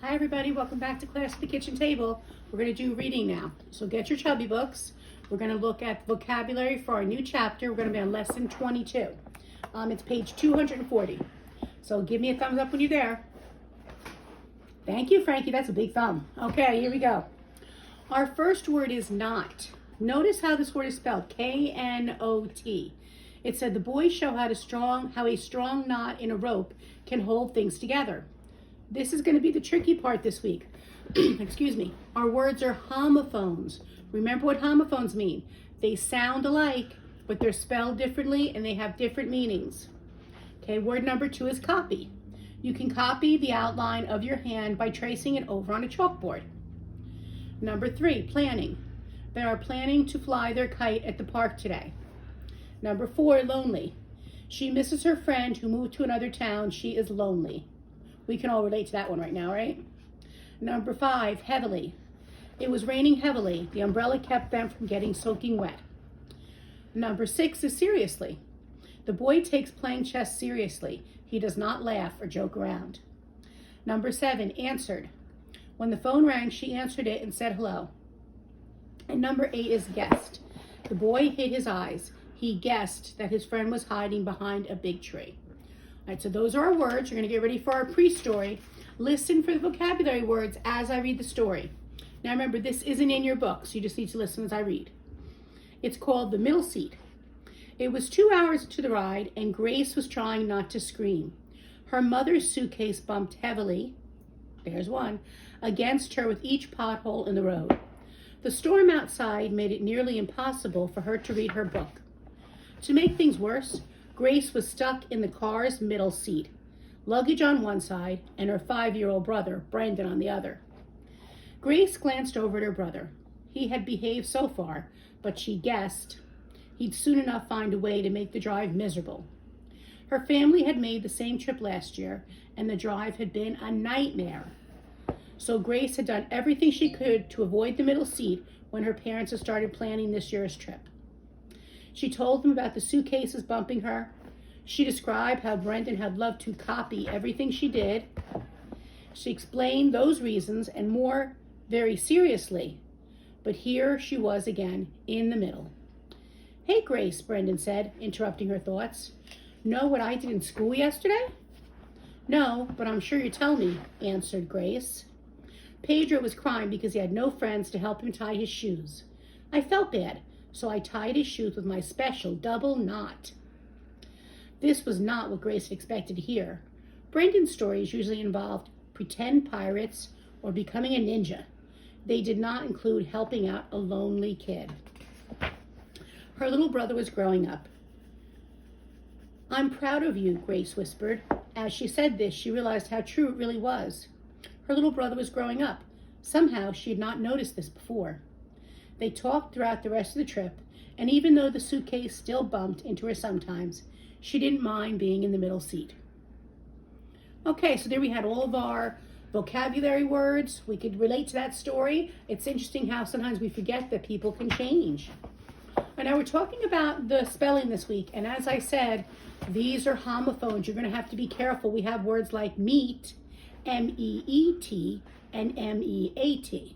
Hi everybody, welcome back to Class at the Kitchen Table. We're going to do reading now. So get your chubby books. We're going to look at vocabulary for our new chapter. We're going to be on lesson 22. It's page 240. So give me a thumbs up when you're there. Thank you, Frankie. That's a big thumb. Okay, here we go. Our first word is knot. Notice how this word is spelled, K-N-O-T. It said the boys show how a strong knot in a rope can hold things together. This is going to be the tricky part this week. Excuse me. Our words are homophones. Remember what homophones mean. They sound alike, but they're spelled differently and they have different meanings. Okay, word number 2 is copy. You can copy the outline of your hand by tracing it over on a chalkboard. Number 3, planning. They are planning to fly their kite at the park today. Number 4, lonely. She misses her friend who moved to another town. She is lonely. We can all relate to that one right now, right? Number 5, heavily. It was raining heavily. The umbrella kept them from getting soaking wet. Number 6 is seriously. The boy takes playing chess seriously. He does not laugh or joke around. Number 7, answered. When the phone rang, she answered it and said hello. And number 8 is guessed. The boy hid his eyes. He guessed that his friend was hiding behind a big tree. All right, so those are our words. You're going to get ready for our pre-story. Listen for the vocabulary words as I read the story. Now remember, this isn't in your book, so you just need to listen as I read. It's called The Middle Seat. It was 2 hours into the ride, and Grace was trying not to scream. Her mother's suitcase bumped heavily, there's one, against her with each pothole in the road. The storm outside made it nearly impossible for her to read her book. To make things worse, Grace was stuck in the car's middle seat, luggage on one side and her 5-year-old brother, Brendan, on the other. Grace glanced over at her brother. He had behaved so far, but she guessed he'd soon enough find a way to make the drive miserable. Her family had made the same trip last year, and the drive had been a nightmare. So Grace had done everything she could to avoid the middle seat when her parents had started planning this year's trip. She told them about the suitcases bumping her. She described how Brendan had loved to copy everything she did. She explained those reasons and more very seriously. But here she was again, in the middle. Hey, Grace, Brendan said, interrupting her thoughts. Know what I did in school yesterday? No, but I'm sure you'll tell me, answered Grace. Pedro was crying because he had no friends to help him tie his shoes. I felt bad, so I tied his shoes with my special double knot. This was not what Grace had expected to hear. Brendan's stories usually involved pretend pirates or becoming a ninja. They did not include helping out a lonely kid. Her little brother was growing up. I'm proud of you, Grace whispered. As she said this, she realized how true it really was. Her little brother was growing up. Somehow she had not noticed this before. They talked throughout the rest of the trip, and even though the suitcase still bumped into her sometimes, she didn't mind being in the middle seat. Okay, so there we had all of our vocabulary words. We could relate to that story. It's interesting how sometimes we forget that people can change. And now we're talking about the spelling this week, and as I said, these are homophones. You're going to have to be careful. We have words like meet, M-E-E-T, and M-E-A-T.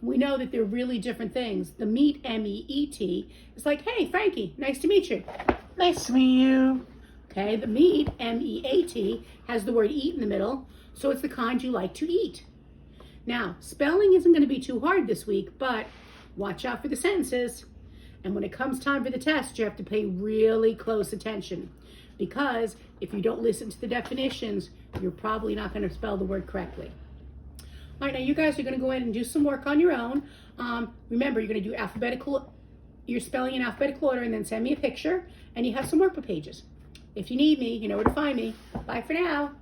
We know that they're really different things. The meet, M-E-E-T, is like, hey, Frankie, nice to meet you. Nice to meet you. Okay, the meat, M-E-A-T, has the word eat in the middle, so it's the kind you like to eat. Now, spelling isn't going to be too hard this week, but watch out for the sentences. And when it comes time for the test, you have to pay really close attention, because if you don't listen to the definitions, you're probably not going to spell the word correctly. All right, now you guys are going to go in and do some work on your own. Remember, you're going to do you're spelling in alphabetical order, and then send me a picture, and you have some workbook pages. If you need me, you know where to find me. Bye for now.